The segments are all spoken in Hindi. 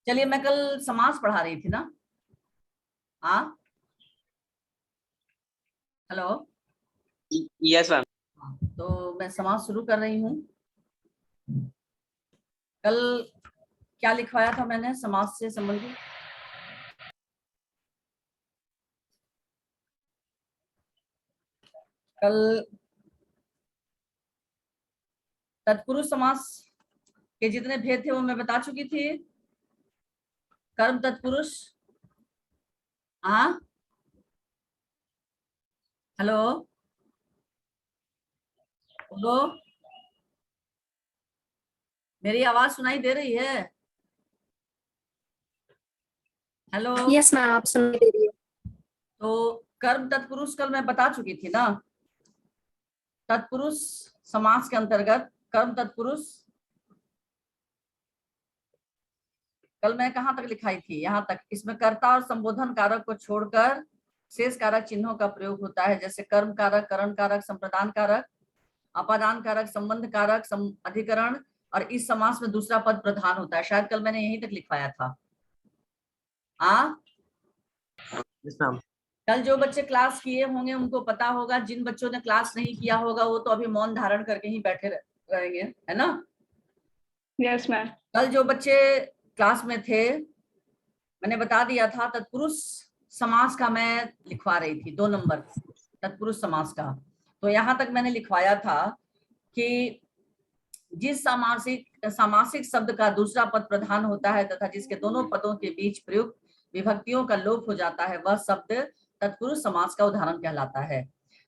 चलिए, मैं कल समास पढ़ा रही थी ना। हाँ, हेलो। Yes ma'am. तो मैं समास शुरू कर रही हूँ। कल क्या लिखवाया था मैंने समास से संबंधित? कल तत्पुरुष समास के जितने भेद थे वो मैं बता चुकी थी। कर्म तत्पुरुष, हाँ, हेलो, बोलो, मेरी आवाज सुनाई दे रही है? हेलो। यस मैम, आप सुनाई दे रही है। तो कर्म तत्पुरुष कल मैं बता चुकी थी ना। तत्पुरुष समास के अंतर्गत कर्म तत्पुरुष कल मैं कहां तक लिखाई थी? यहां तक। इसमें कर्ता और संबोधन कारक को छोड़कर शेष कारक चिन्हों का प्रयोग होता है, जैसे कर्म कारक, करण कारक, संप्रदान कारक, अपादान कारक, संबंध कारक, अधिकरण, और इस समास में दूसरा पद प्रधान होता है। शायद कल मैंने यहीं तक लिखवाया था। Yes ma'am. कल जो बच्चे क्लास किए होंगे उनको पता होगा, जिन बच्चों ने क्लास नहीं किया होगा वो तो अभी मौन धारण करके ही बैठे रहेंगे, है ना। Yes ma'am. कल जो बच्चे क्लास में थे मैंने बता दिया था, तत्पुरुष समास का मैं लिखवा रही थी 2 नंबर तत्पुरुष समास का। तो यहां तक मैंने लिखवाया था कि जिस सामासिक शब्द का दूसरा पद प्रधान होता है तथा जिसके दोनों पदों के बीच प्रयुक्त विभक्तियों का लोप हो जाता है, वह शब्द तत्पुरुष समास का उदाहरण कहलाता है।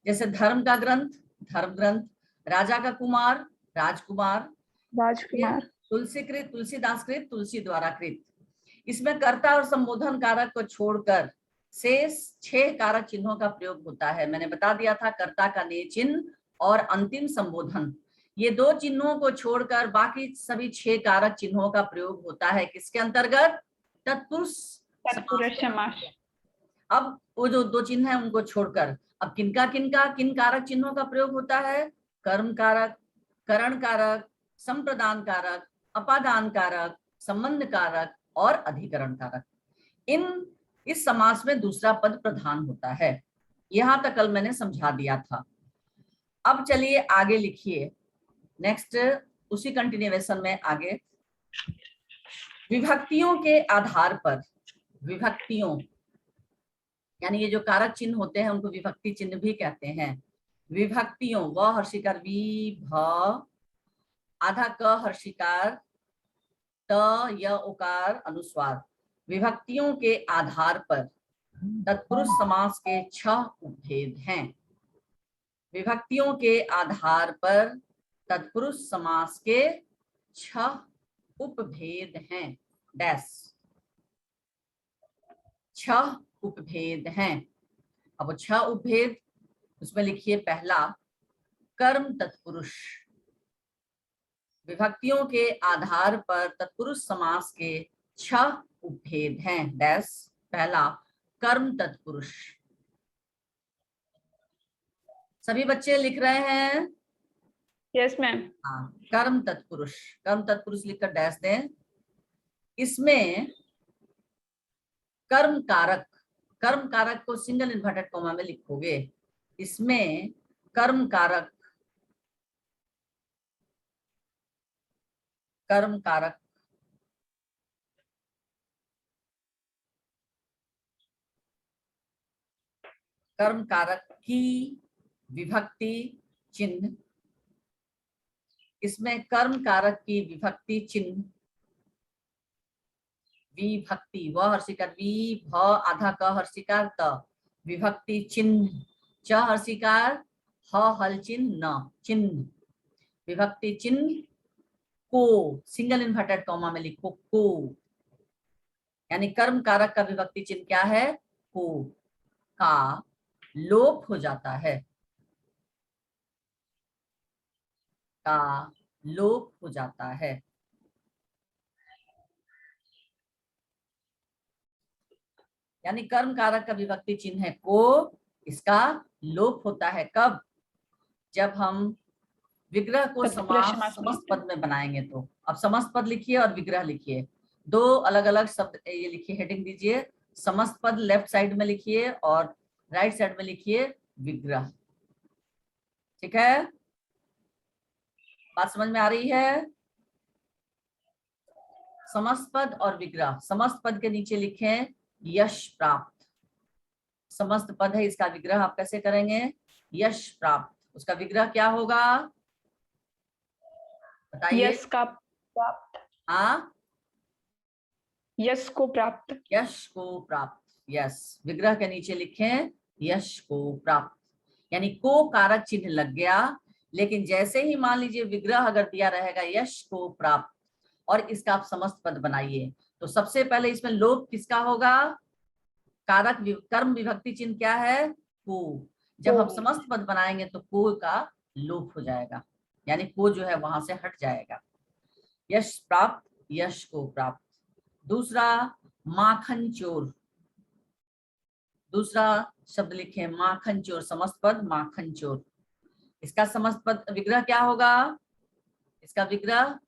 जैसे धर्म का ग्रंथ, धर्म ग्रंथ, राजा का कुमार, राजकुमार, राजकुमार, तुलसीकृत, तुलसीदास कृत, तुलसी द्वारा कृत। इसमें कर्ता और संबोधन कारक को छोड़कर शेष 6 कारक चिन्हों का प्रयोग होता है। मैंने बता दिया था, कर्ता का ने चिन्ह और अंतिम संबोधन, ये 2 चिन्हों को छोड़कर बाकी सभी 6 कारक चिन्हों का प्रयोग होता है। किसके अंतर्गत? तत्पुरुष समास। अब वो जो 2 चिन्ह है उनको छोड़कर अब किन कारक चिन्हों का प्रयोग होता है? कर्म कारक, करण कारक, संप्रदान कारक, अपादान कारक, संबंध कारक और अधिकरण कारक। इस समास में दूसरा पद प्रधान होता है। यहां तक कल मैंने समझा दिया था। अब चलिए आगे लिखिए, नेक्स्ट उसी कंटिन्यूएशन में आगे। विभक्तियों के आधार पर, विभक्तियों यानी ये जो कारक चिन्ह होते हैं उनको विभक्ति चिन्ह भी कहते हैं। विभक्तियों, व हर्षिकार वी भ, आधा क हर्षिकार त, य उकार अनुस्वार। विभक्तियों के आधार पर तत्पुरुष समास के 6 उपभेद हैं। विभक्तियों के आधार पर तत्पुरुष समास के 6 उपभेद हैं। डैश 6 उपभेद हैं। अब वो 6 उपभेद उसमें लिखिए। पहला, कर्म तत्पुरुष। विभक्तियों के आधार पर तत्पुरुष समास के 6 उपभेद हैं। डैश पहला, कर्म तत्पुरुष। सभी बच्चे लिख रहे हैं? Yes ma'am. हाँ, कर्म तत्पुरुष, कर्म तत्पुरुष लिखकर डैश दें। इसमें कर्म कारक, कर्म कारक को सिंगल इन्वर्टेड कॉमा में लिखोगे। इसमें कर्म कारक, कर्म कारक कर्म कारक की विभक्ति चिन्ह, इसमें कर्म कारक की विभक्ति चिन्ह विभक्ति, व हर्षिकार वी भ, आधा क हर्षिकार त, विभक्ति चिन्ह च हर्षिकार ह हल चिन्ह न, चिन्ह विभक्ति चिन्ह को सिंगल इन्वर्टेड कॉमा में लिखो। को यानी कर्म कारक का विभक्ति चिन्ह क्या है? को का लोप हो जाता है, का लोप हो जाता है। यानी कर्म कारक का विभक्ति चिन्ह है को, इसका लोप होता है कब? जब हम विग्रह को समस्त पद में बनाएंगे। तो अब समस्त पद लिखिए और विग्रह लिखिए। दो अलग अलग शब्द ये लिखिए, हेडिंग दीजिए। समस्त पद लेफ्ट साइड में लिखिए और राइट साइड में लिखिए विग्रह। ठीक है, बात समझ में आ रही है? समस्त पद और विग्रह। समस्त पद के नीचे लिखें यश प्राप्त। समस्त पद है, इसका विग्रह आप कैसे करेंगे? यश प्राप्त। उसका विग्रह क्या होगा बताइए? यश का प्राप्त, हाँ, यश को प्राप्त। यश को प्राप्त। यस, विग्रह के नीचे लिखें यश को प्राप्त, यानी को कारक चिन्ह लग गया, लेकिन जैसे ही मान लीजिए विग्रह अगर दिया रहेगा यश को प्राप्त और इसका आप समस्त पद बनाइए, तो सबसे पहले इसमें लोप किसका होगा? कारक कर्म विभक्ति चिन्ह क्या है? को। जब हम को। समस्त पद बनाएंगे तो को का लोप हो जाएगा, यानी को जो है वहां से हट जाएगा। यश प्राप्त, यश को प्राप्त। दूसरा माखन चोर। दूसरा शब्द लिखे माखन चोर, समस्त पद माखन चोर। इसका समस्त पद विग्रह क्या होगा? इसका विग्रह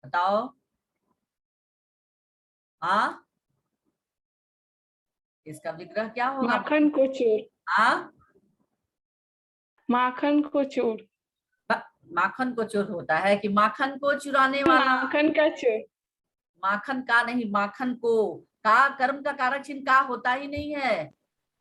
बताओ। हाँ, इसका विग्रह क्या होगा? माखन को चोर, हाँ, माखन को चोर, माखन को चोर होता है कि माखन को चुराने वाला? माखन का चोर। माखन का नहीं, माखन को। का कर्म का कारक चिन्ह का होता ही नहीं है।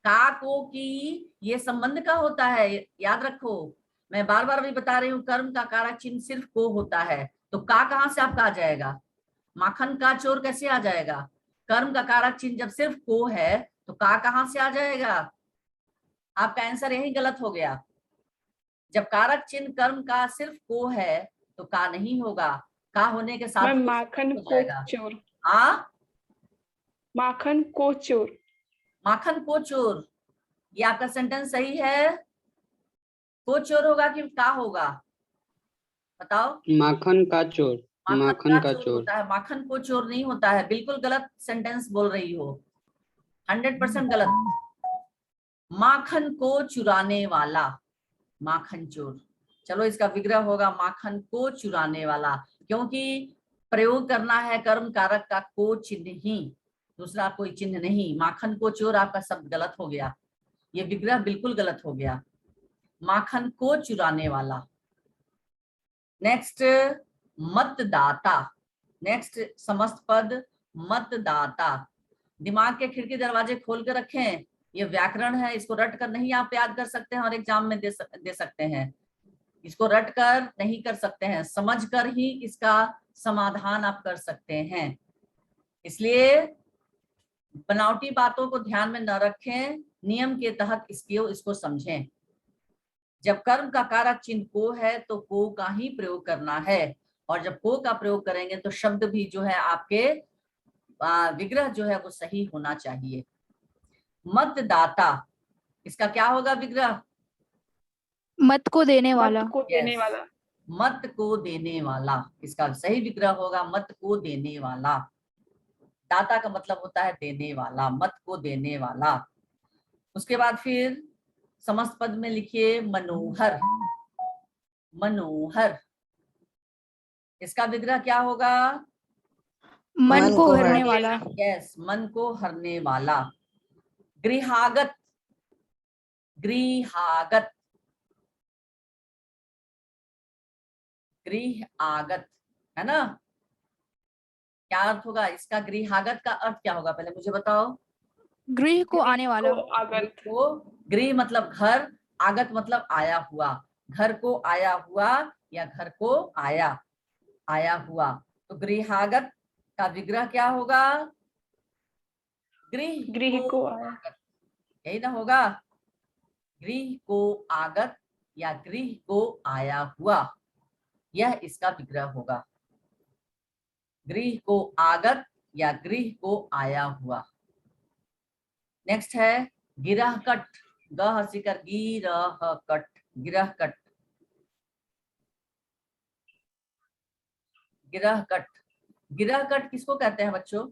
का को की ये संबंध का होता है, याद रखो। मैं बार बार भी बता रही हूँ, कर्म का कारक चिन्ह सिर्फ को होता है, तो का कहाँ से आपका आ जाएगा? माखन का चोर कैसे आ जाएगा? कर्म का कारक चिन्ह जब सिर्फ को है तो का कहाँ से आ जाएगा? आपका आंसर यही गलत हो गया। जब कारक चिन्ह कर्म का सिर्फ को है तो का नहीं होगा, का होने के साथ मैम को माखन हो को जाएगा। चोर, हाँ, माखन को चोर। माखन को चोर, ये आपका सेंटेंस सही है? को चोर होगा कि का होगा बताओ? माखन का चोर। माखन माखन का का चोर चोर। होता है, माखन को चोर नहीं होता है। बिल्कुल गलत सेंटेंस बोल रही हो, 100% गलत। माखन को चुराने वाला, माखन चोर। चलो, इसका विग्रह होगा माखन को चुराने वाला, क्योंकि प्रयोग करना है कर्म कारक का को चिन्ह ही, दूसरा कोई चिन्ह नहीं। माखन को चोर आपका शब्द गलत हो गया, ये विग्रह बिल्कुल गलत हो गया। माखन को चुराने वाला। नेक्स्ट मतदाता। नेक्स्ट समस्त पद मतदाता। दिमाग के खिड़की दरवाजे खोल के रखें, ये व्याकरण है, इसको रट कर नहीं आप याद कर सकते हैं और एग्जाम में दे सकते हैं। इसको रट कर नहीं कर सकते हैं, समझ कर ही इसका समाधान आप कर सकते हैं। इसलिए बनावटी बातों को ध्यान में न रखें, नियम के तहत इसको समझें। जब कर्म का कारक चिन्ह को है तो को का ही प्रयोग करना है, और जब को का प्रयोग करेंगे तो शब्द भी जो है आपके विग्रह जो है वो सही होना चाहिए। मतदाता, इसका क्या होगा विग्रह? मत को देने वाला। मत को देने Yes. वाला। मत को देने वाला, इसका सही विग्रह होगा मत को देने वाला। दाता का मतलब होता है देने वाला, मत को देने वाला। उसके बाद फिर समस्त पद में लिखिए मनोहर। मनोहर, इसका विग्रह क्या होगा? मन को हरने वाला। यस, मन को हरने वाला। गृहागत। गृहागत, गृह आगत है ना? क्या अर्थ होगा इसका? गृहागत का अर्थ क्या होगा पहले मुझे बताओ? गृह को आने वाला। को आगत। को गृह मतलब घर, आगत मतलब आया हुआ। घर को आया हुआ या घर को आया, आया हुआ। तो गृहागत का विग्रह क्या होगा? गृह को आया। आगत, यही ना होगा? गृह को आगत या गृह को आया हुआ, यह इसका विग्रह होगा। गृह को आगत या गृह को आया हुआ। नेक्स्ट है गिरहकट। ग हसी कर गिरहकट, गिरहकट। गिरहकट, गिरहकट किसको कहते हैं बच्चों?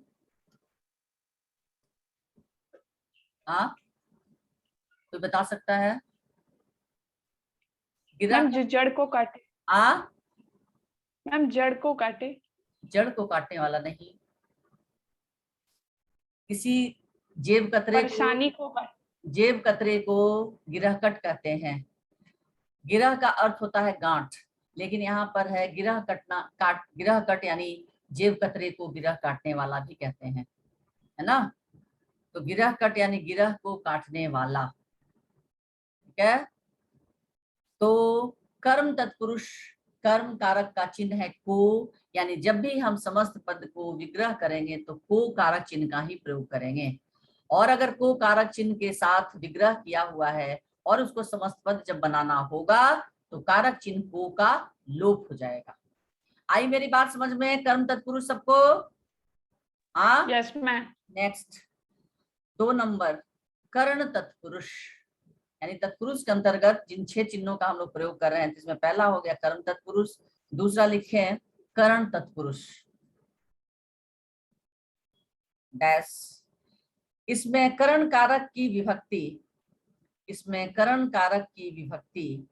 हाँ, कोई बता सकता है? मैम जो जड़ को काटे। हाँ, मैम जड़ को काटे। जड़ को काटने वाला नहीं। किसी जेब कतरे को, परेशानी को जेब कतरे को गिरहकट कहते हैं। गिरह का अर्थ होता है गांठ, लेकिन यहाँ पर है गिरह कटना, गिरहकट यानी जेब कतरे को गिरह काटने वाला भी कहते हैं, है ना। तो गिरहकट यानी गिरह को काटने वाला, ठीक है। तो कर्म तत्पुरुष, कर्म कारक का चिन्ह है को, यानी जब भी हम समस्त पद को विग्रह करेंगे तो को कारक चिन्ह का ही प्रयोग करेंगे। और अगर को कारक चिन्ह के साथ विग्रह किया हुआ है और उसको समस्त पद जब बनाना होगा तो कारक चिन्ह को का लोप हो जाएगा। आई मेरी बात समझ में, कर्म तत्पुरुष सबको? हाँ, यस मैम। नेक्स्ट 2 नंबर, कर्ण तत्पुरुष, यानी तत्पुरुष के अंतर्गत जिन 6 चिन्हों का हम लोग प्रयोग कर रहे हैं, जिसमें पहला हो गया कर्म तत्पुरुष, दूसरा लिखे कर्ण तत्पुरुष डैश। इसमें कर्ण कारक की विभक्ति, इसमें कर्ण कारक की विभक्ति,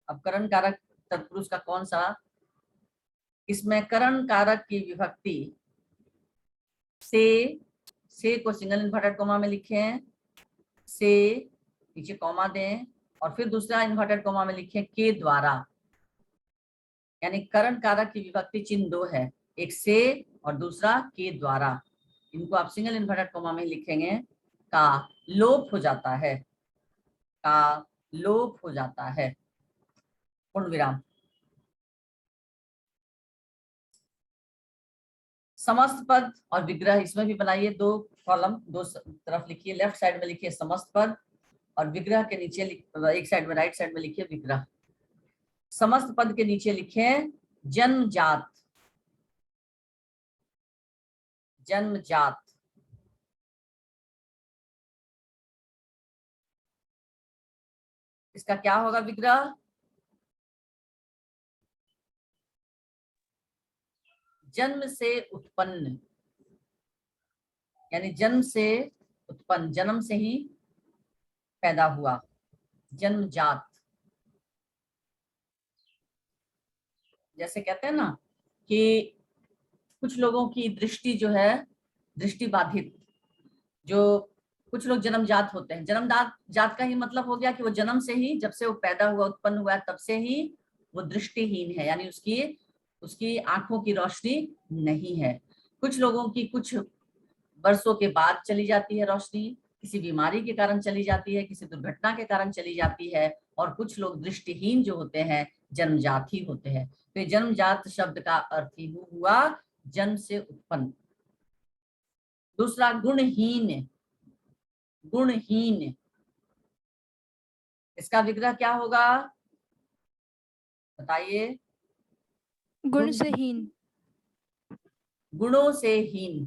अब कर्ण कारक तत्पुरुष का कौन सा, इसमें कर्ण कारक की विभक्ति से को सिंगल इन्वर्टेड कॉमा में लिखें, से नीचे कॉमा दें और फिर दूसरा इन्वर्टेड कॉमा में लिखें के द्वारा, यानी कर्ण कारक की विभक्ति चिन्ह 2 है, एक से और दूसरा के द्वारा। इनको आप सिंगल इन्वर्टेड कॉमा में लिखेंगे, का लोप हो जाता है, का लोप हो जाता है, पूर्ण विराम। समस्त पद और विग्रह, इसमें भी बनाइए 2 कॉलम, 2 तरफ लिखिए, लेफ्ट साइड में लिखिए समस्त पद और विग्रह के नीचे एक साइड में, राइट साइड में लिखिए विग्रह। समस्त पद के नीचे लिखें जन्मजात, जन्मजात, इसका क्या होगा विग्रह, जन्म से उत्पन्न, यानी जन्म से उत्पन्न, जन्म से ही पैदा हुआ, जन्मजात। जैसे कहते हैं ना कि कुछ लोगों की दृष्टि जो है, दृष्टि बाधित, जो कुछ लोग जन्मजात होते हैं, जन्मजात जात का ही मतलब हो गया कि वो जन्म से ही, जब से वो पैदा हुआ, उत्पन्न हुआ तब से ही वो दृष्टिहीन है, यानी उसकी आंखों की रोशनी नहीं है। कुछ लोगों की कुछ वर्षों के बाद चली जाती है रोशनी, किसी बीमारी के कारण चली जाती है, किसी दुर्घटना के कारण चली जाती है, और कुछ लोग दृष्टिहीन जो होते हैं जन्मजात ही होते हैं। तो जन्मजात शब्द का अर्थ ही हुआ जन्म से उत्पन्न। दूसरा गुणहीन, गुणहीन, इसका विग्रह क्या होगा बताइए? गुण से हीन, गुणों से हीन,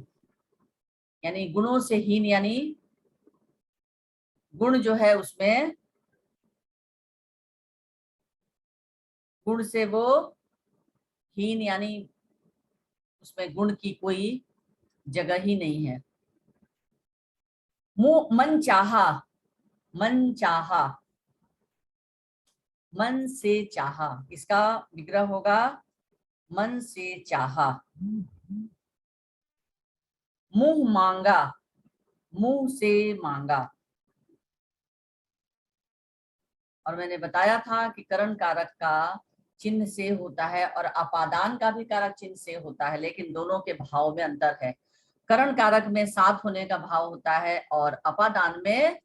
यानी गुणों से हीन, यानी गुण जो है उसमें, गुण से वो हीन, यानी उसमें गुण की कोई जगह ही नहीं है। मन चाहा, मन चाहा, मन से चाहा, इसका विग्रह होगा मन से चाहा। मुंह मांगा, मुंह से मांगा, और मैंने बताया था कि करण कारक का चिन्ह से होता है और अपादान का भी कारक चिन्ह से होता है, लेकिन दोनों के भाव में अंतर है। करण कारक में साथ होने का भाव होता है और अपादान में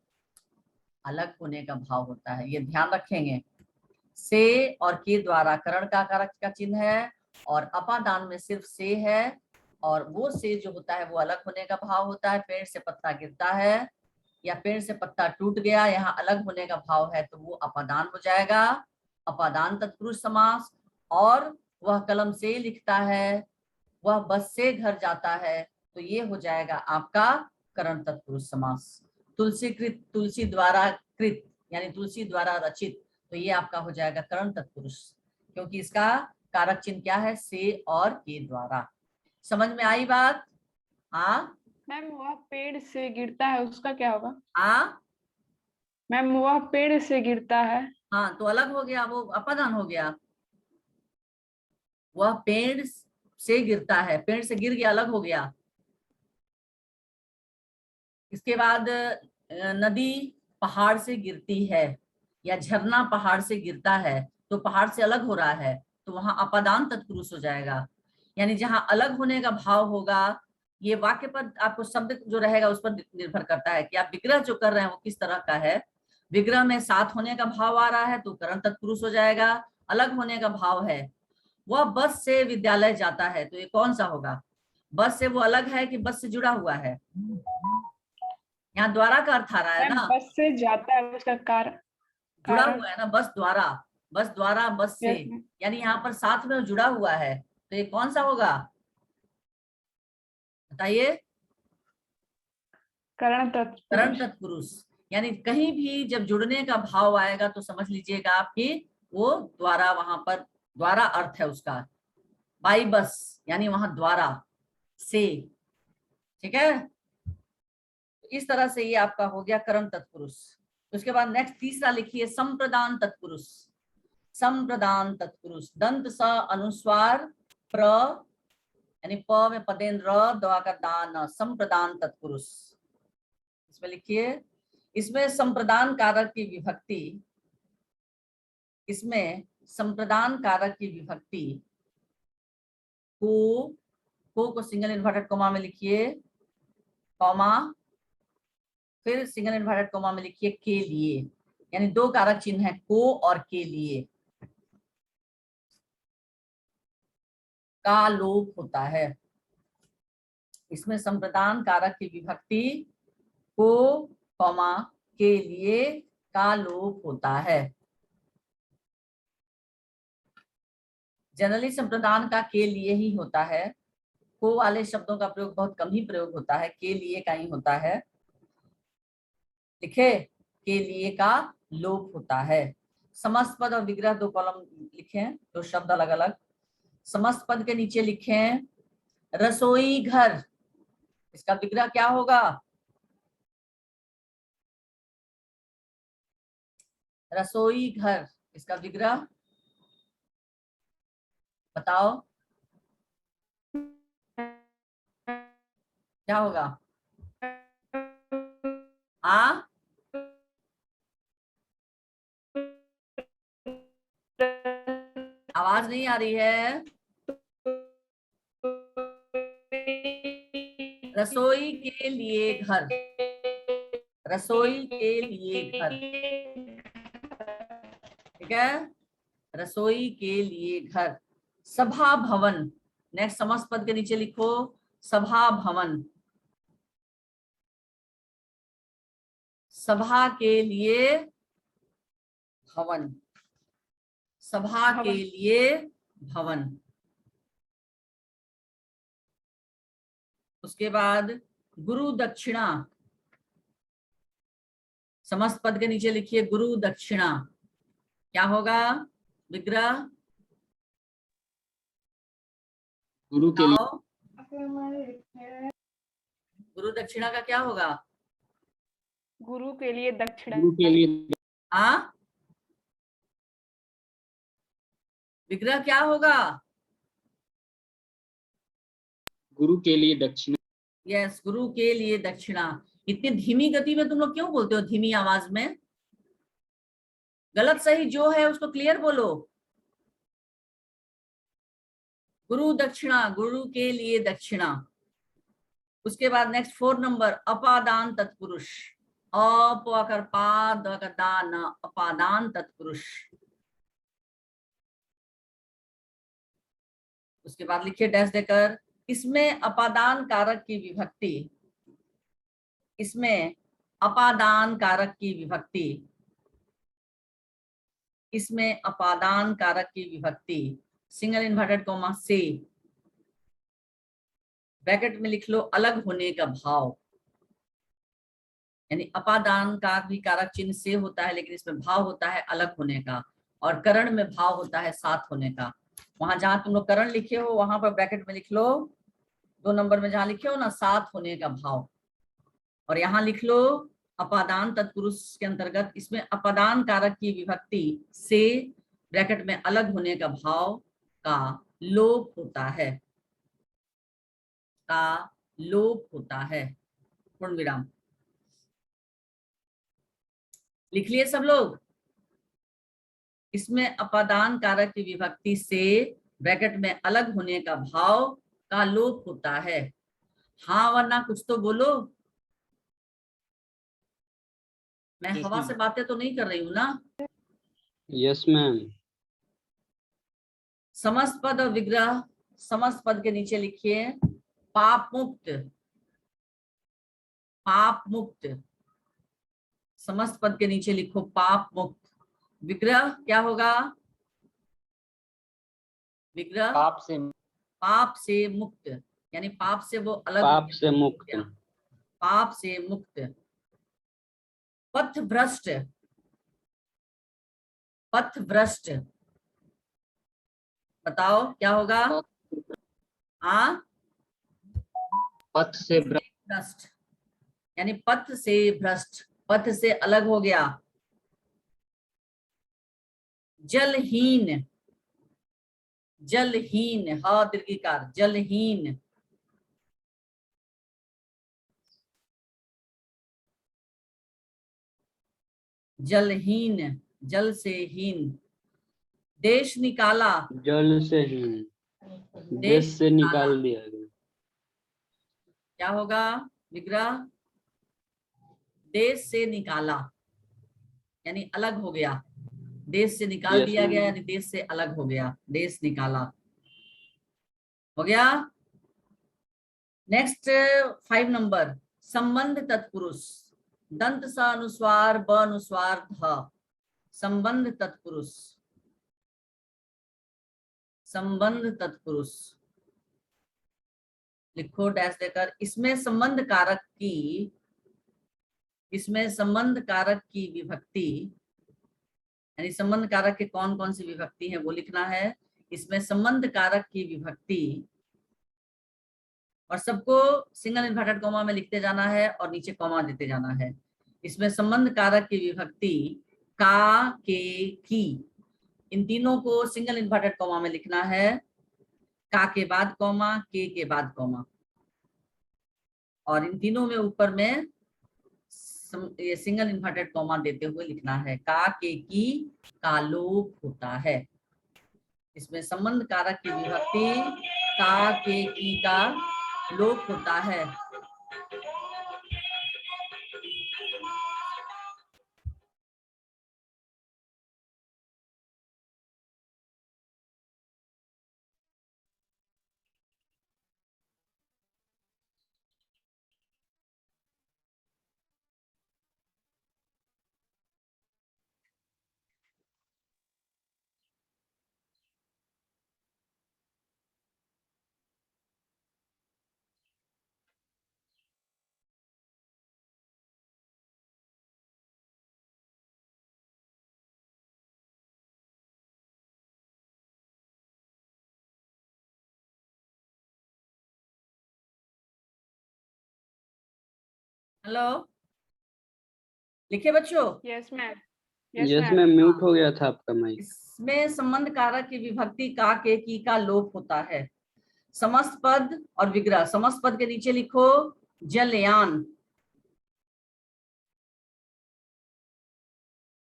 अलग होने का भाव होता है, ये ध्यान रखेंगे। से और के द्वारा करण का कारक का चिन्ह है और अपादान में सिर्फ से है, और वो से जो होता है वो अलग होने का भाव होता है। पेड़ से पत्ता गिरता है या पेड़ से पत्ता टूट गया, यहाँ अलग होने का भाव है तो वो अपादान हो जाएगा, अपादान तत्पुरुष समास। और वह कलम से लिखता है, वह बस से घर जाता है, तो ये हो जाएगा आपका करण तत्पुरुष समास। तुलसी कृत, तुलसी द्वारा कृत यानी तुलसी द्वारा रचित, तो ये आपका हो जाएगा करण तत्पुरुष, क्योंकि इसका कारक चिन्ह क्या है? से और के द्वारा। समझ में आई बात? हाँ मैम वह पेड़ से गिरता है, उसका क्या होगा? हाँ मैम वह पेड़ से गिरता है। हाँ, तो अलग हो गया, वो अपादान हो गया, वह पेड़ से गिरता है, पेड़ से गिर गया, अलग हो गया। इसके बाद नदी पहाड़ से गिरती है या झरना पहाड़ से गिरता है तो पहाड़ से अलग हो रहा है, तो वहां अपादान तत्पुरुष हो जाएगा। यानी जहां अलग होने का भाव होगा, ये वाक्य पर आपको शब्द जो रहेगा उस पर निर्भर करता है कि आप विग्रह जो कर रहे हैं वो किस तरह का है। विग्रह में साथ होने का भाव आ रहा है तो करण तत्पुरुष हो जाएगा। अलग होने का भाव है, वह बस से विद्यालय जाता है, तो ये कौन सा होगा? बस से वो अलग है कि बस से जुड़ा हुआ है? यहाँ द्वारा का अर्थ आ रहा है मैम ना, बस से जाता है उसका जुड़ा कारण। हुआ है ना, बस द्वारा, बस द्वारा, बस से, यस मैम। यानी यहाँ पर साथ में जुड़ा हुआ है, तो ये कौन सा होगा बताइए? करण करण तत्पुरुष। तत्पुरुष। यानी कहीं भी जब जुड़ने का भाव आएगा तो समझ लीजिएगा आपकी वो द्वारा, वहां पर द्वारा अर्थ है उसका, बाई बस, यानी वहां द्वारा से। ठीक है, इस तरह से ये आपका हो गया करण तत्पुरुष। उसके बाद नेक्स्ट तीसरा लिखिए संप्रदान तत्पुरुष। संप्रदान तत्पुरुष, दंत स अनुस्वार प्र, यानी प में पदेन्द्र, दवा का दान, संप्रदान तत्पुरुष। इसमें लिखिए, इसमें संप्रदान कारक की विभक्ति, इसमें संप्रदान कारक की विभक्ति को सिंगल इन्वर्टेड कोमा में लिखिए, कॉमा, फिर सिंगल इन्वर्टेड कोमा में लिखिए के लिए, यानी दो कारक चिन्ह है को और के लिए, का लोप होता है। इसमें संप्रदान कारक की विभक्ति को, कॉमा, के लिए का लोप होता है। जनरली संप्रदान का के लिए ही होता है, को वाले शब्दों का प्रयोग बहुत कम ही प्रयोग होता है, के लिए का ही होता है। लिखे, के लिए का लोप होता है। समस्त पद और विग्रह दो कॉलम लिखे, दो शब्द अलग अलग। समस्त पद के नीचे लिखे रसोई घर, इसका विग्रह क्या होगा? रसोई घर, इसका विग्रह बताओ क्या होगा? आवाज नहीं आ रही है। रसोई के लिए घर, रसोई के लिए घर, ठीक है, रसोई के लिए घर। सभा भवन, नेक्स्ट समस्त पद के नीचे लिखो सभा भवन, सभा के लिए भवन, सभा के लिए भवन। उसके बाद गुरु दक्षिणा, समस्त पद के नीचे लिखिए गुरु दक्षिणा, क्या होगा विग्रह? गुरु के लिए, गुरु दक्षिणा का क्या होगा? गुरु के लिए दक्षिणा। गुरु के लिए, हाँ, विग्रह क्या होगा? गुरु के लिए दक्षिणा। यस, गुरु के लिए दक्षिणा। इतनी धीमी गति में तुम लोग क्यों बोलते हो, धीमी आवाज में? गलत सही जो है उसको क्लियर बोलो। गुरु दक्षिणा, गुरु के लिए दक्षिणा। उसके बाद नेक्स्ट 4 नंबर अपादान तत्पुरुष, अपर पाद दान, अपादान तत्पुरुष। उसके बाद लिखिए डैश देकर, इसमें अपादान कारक की विभक्ति, इसमें अपादान कारक की विभक्ति, इसमें अपादान कारक की विभक्ति सिंगल इन्वर्टेड कोमा से, ब्रैकेट में लिख लो अलग होने का भाव, यानी अपादान का भी कारक चिन्ह से होता है लेकिन इसमें भाव होता है अलग होने का, और करण में भाव होता है साथ होने का। वहां जहां तुम लोग करण लिखे हो वहां पर ब्रैकेट में लिख लो 2 नंबर में जहां लिखे हो ना साथ होने का भाव, और यहाँ लिख लो अपादान तत्पुरुष के अंतर्गत इसमें अपादान कारक की विभक्ति से ब्रैकेट में अलग होने का भाव का लोप होता है, का लोप होता है, पूर्ण विराम। लिख लिए सब लोग? इसमें अपादान कारक की विभक्ति से ब्रैकेट में अलग होने का भाव का लोप होता है। हाँ वरना कुछ तो बोलो। मैं Yes, हवा ma'am. से बातें तो नहीं कर रही हूँ ना। Yes ma'am. समस्त पद और विग्रह, समस्त पद के नीचे लिखिए पाप मुक्त, पाप मुक्त। समस्त पद के नीचे लिखो पाप मुक्त। विग्रह क्या होगा? विग्रह पाप से मुक्त, यानी पाप से वो अलग हो पाप से मुक्त। गया, पाप से मुक्त। पथ भ्रष्ट, पथ भ्रष्ट, बताओ क्या होगा? हाँ, पथ से भ्रष्ट, यानी पथ से भ्रष्ट, पथ से अलग हो गया। जलहीन, जलहीन, ह दीर्घिकार, जलहीन। जलहीन, जल से हीन। देश निकाला, जल से ही देश से निकाल दिया गया। क्या होगा? विग्रह देश से निकाला, यानी अलग हो गया। देश से निकाल Yes, दिया ma'am. गया, यानी देश से अलग हो गया, देश निकाला। हो गया। नेक्स्ट 5 नंबर, संबंध तत्पुरुष। दंत स अनुस्वार ब अनुस्वार ध, संबंध तत्पुरुष, संबंध तत्पुरुष लिखो डैश देकर। इसमें संबंध कारक की, इसमें संबंध कारक की विभक्ति, यानी संबंध कारक के कौन कौन सी विभक्ति है वो लिखना है। इसमें संबंध कारक की विभक्ति, और सबको सिंगल इन्वर्टेड कॉमा में लिखते जाना है और नीचे कॉमा देते जाना है। इसमें संबंध कारक की विभक्ति का, के, की, इन तीनों को सिंगल इन्वर्टेड कॉमा में लिखना है। का के बाद कॉमा, के बाद कॉमा, और इन तीनों में ऊपर में ये सिंगल इन्वर्टेड कॉमा देते हुए लिखना है। का, के, की का लोप होता है। इसमें संबंध कारक की विभक्ति का, के, की का लोप होता है। हेलो, लिखे बच्चों? Yes ma'am. Yes ma'am, mute हो गया था आपका माइक। इसमें संबंध कारक की विभक्ति का, के, की का लोप होता है। समस्त पद और विग्रह, समस्त पद के नीचे लिखो जलयान।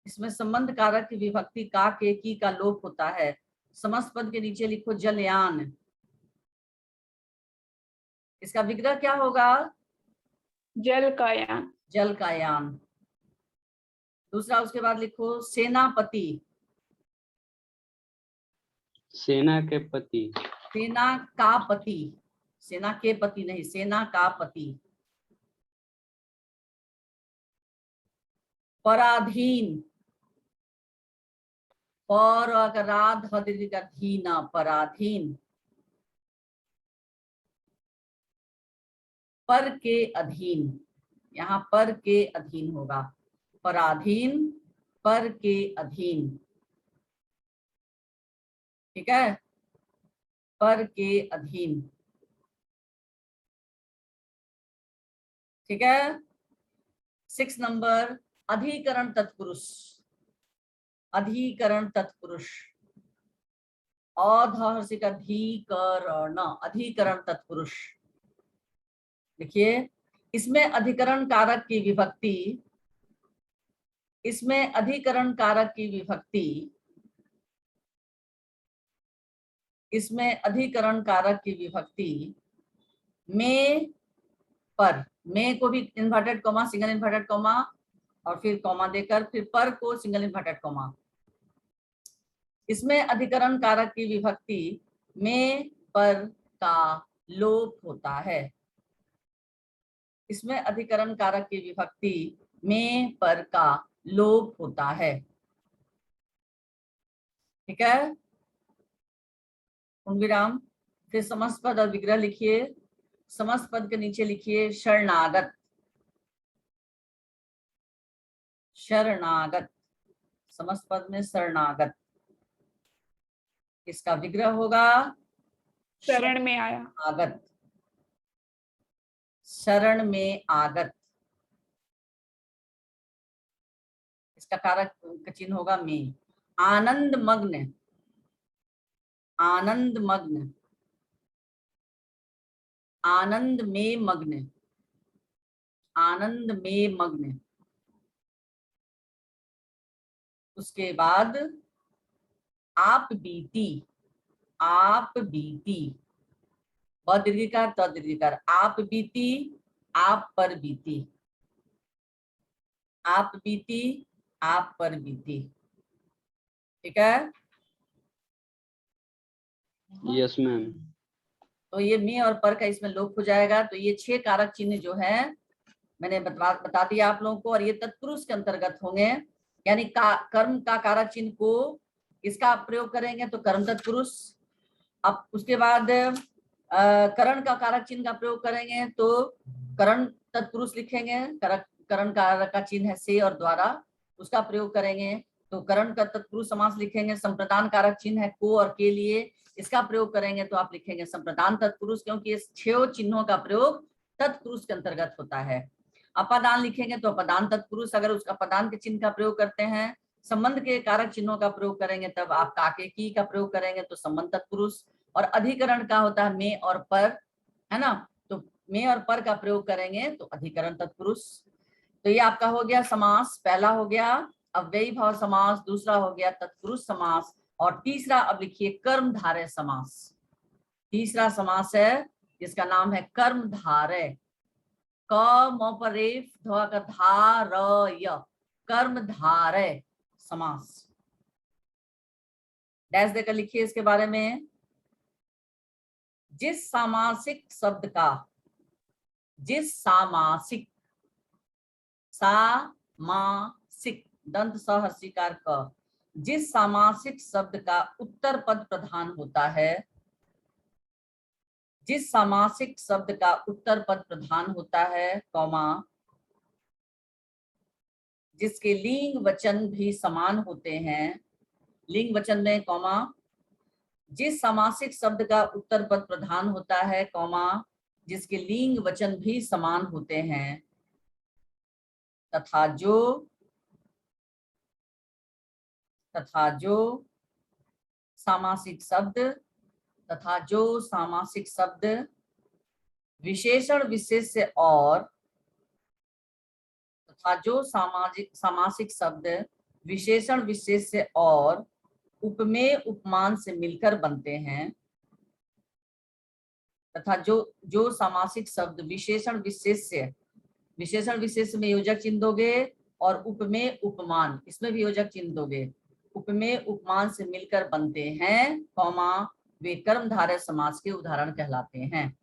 इसमें संबंध कारक की विभक्ति का, के, की का लोप होता है। समस्त पद के नीचे लिखो जलयान। इसका विग्रह क्या होगा? जल का यान। जल का यान। दूसरा उसके बाद लिखो सेनापति। सेना के पति। सेना का पति, सेना के पति नहीं, सेना का पति। पराधीन, पर राध दीर्घ पराधीन। पर के अधीन, यहाँ पर के अधीन होगा। पराधीन, पर के अधीन, ठीक है, पर के अधीन, ठीक है। 6 नंबर, अधिकरण तत्पुरुष। अधिकरण तत्पुरुष, अधीकरण, अधिकरण तत्पुरुष। देखिए इसमें अधिकरण कारक की विभक्ति, इसमें अधिकरण कारक की विभक्ति, इसमें अधिकरण कारक की विभक्ति में पर, में को भी inverted comma, single inverted comma और फिर कॉमा देकर फिर पर को सिंगल इन्वर्टेड कॉमा। इसमें अधिकरण कारक की विभक्ति में पर का लोप होता है। इसमें अधिकरण कारक की विभक्ति में पर का लोप होता है। ठीक है, पूर्णविराम। फिर समस्त पद और विग्रह लिखिए। समस्त पद के नीचे लिखिए शरणागत, शरणागत, समस्त पद में शरणागत। इसका विग्रह होगा शरण में आया, आगत, शरण में आगत। इसका कारक का चिन्ह होगा में। आनंद मग्न, आनंद मग्न, आनंद में मग्न, आनंद में मग्न। उसके बाद आप बीती, आप बीती, ब दीर्घिकार त दीर्घिकार, आप बीती, आप पर बीती, आप बीती, आप पर बीती। ठीक है, यस मैम। तो ये में और पर का इसमें लोप हो जाएगा। तो ये 6 कारक चिन्ह जो है मैंने बता दिया आप लोगों को, और ये तत्पुरुष के अंतर्गत होंगे। यानी कर्म का कारक चिन्ह को इसका प्रयोग करेंगे तो कर्म तत्पुरुष। अब उसके बाद करण का कारक चिन्ह का प्रयोग करेंगे तो करण तत्पुरुष लिखेंगे। करण कारक का चिन्ह है से और द्वारा, उसका प्रयोग करेंगे तो करण का तत्पुरुष समास लिखेंगे। संप्रदान कारक चिन्ह है को और के लिए, इसका प्रयोग करेंगे तो आप लिखेंगे संप्रदान तत्पुरुष, क्योंकि इस 6 चिन्हों का प्रयोग तत्पुरुष के अंतर्गत होता है। अपादान लिखेंगे तो अपादान तत्पुरुष, अगर उसका अपादान के चिन्ह का प्रयोग करते हैं। संबंध के कारक चिन्हों का प्रयोग करेंगे तब आप काके की का प्रयोग करेंगे तो संबंध तत्पुरुष। और अधिकरण का होता है में और पर, है ना, तो में और पर का प्रयोग करेंगे तो अधिकरण तत्पुरुष। तो ये आपका हो गया समास। पहला हो गया अव्ययी भाव समास, दूसरा हो गया तत्पुरुष समास, और तीसरा अब लिखिए कर्मधारय समास। तीसरा समास है जिसका नाम है कर्मधारय। क म पर रेफ, ध का धारय, कर्मधारय समास। डैश देकर लिखिए इसके बारे में। जिस सामासिक शब्द का, जिस सामासिक, सामासिक दंत सहस्रीकार क, जिस सामासिक शब्द का उत्तर पद प्रधान होता है, जिस सामासिक शब्द का उत्तर पद प्रधान होता है, कौमा, जिसके लिंग वचन भी समान होते हैं, लिंग वचन में कौमा, जिस सामासिक शब्द का उत्तर पद प्रधान होता है, कौमा, जिसके लिंग वचन भी समान होते हैं, तथा जो सामासिक शब्द, तथा जो सामासिक शब्द विशेषण विशेष से और, तथा जो सामासिक शब्द विशेषण विशेष से और उपमेय उपमान से मिलकर बनते हैं, तथा जो सामासिक शब्द विशेषण विशेष में योजक चिन्ह दोगे और उपमेय उपमान इसमें भी योजक चिन्ह दोगे, उपमेय उपमान से मिलकर बनते हैं, कौमा, वे कर्मधारय समास के उदाहरण कहलाते हैं।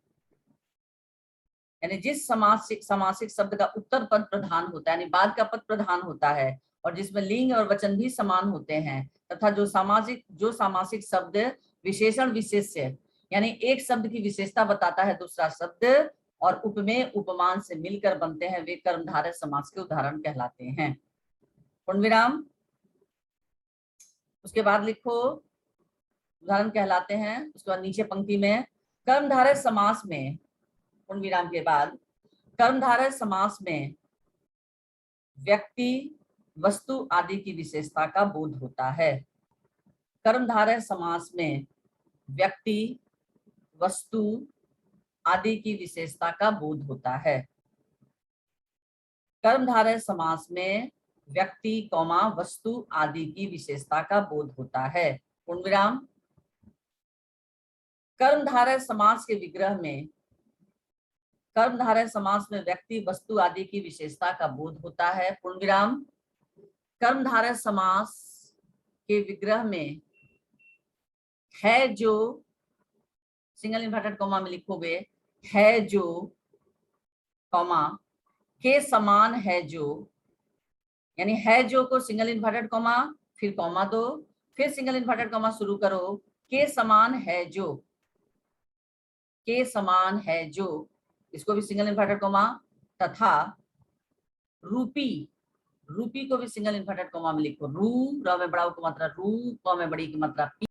यानी जिस सामासिक शब्द का उत्तर पद प्रधान होता है, यानी बाद का पद प्रधान होता है, और जिसमें लिंग और वचन भी समान होते हैं, तथा जो सामासिक शब्द विशेषण विशेष से, यानी एक शब्द की विशेषता बताता है दूसरा शब्द, और उपमेय उपमान से मिलकर बनते हैं, वे कर्मधारय समास के उदाहरण कहलाते हैं। पूर्णविराम। उसके बाद लिखो उदाहरण कहलाते हैं। उसके बाद नीचे पंक्ति में कर्मधारय समास में, पूर्णविराम के बाद, कर्मधारय समास में व्यक्ति, वस्तु आदि की विशेषता का बोध होता है। कर्मधारय समास में व्यक्ति, वस्तु आदि की विशेषता का बोध होता है। कर्मधारय समास में व्यक्ति, कौमा, वस्तु आदि की विशेषता का बोध होता है। पूर्ण विराम। कर्मधारय समास के विग्रह में कर्मधारय समास में व्यक्ति, वस्तु आदि की विशेषता का बोध होता है। पूर्ण विराम। कर्मधारय समास के विग्रह में है जो, सिंगल इन्वर्टेड कॉमा में लिखोगे है जो, कॉमा के समान है जो, यानी है जो को सिंगल इन्वर्टेड कॉमा फिर कॉमा दो, फिर सिंगल इन्वर्टेड कॉमा शुरू करो, के समान है जो, के समान है जो, इसको भी सिंगल इन्वर्टेड कॉमा, तथा रूपी, रूपी को भी सिंगल इन्वर्टेड कॉमा में लिखो। रू, र में बड़ा ऊ की मात्रा रू, प में बड़ी की मात्रा पी।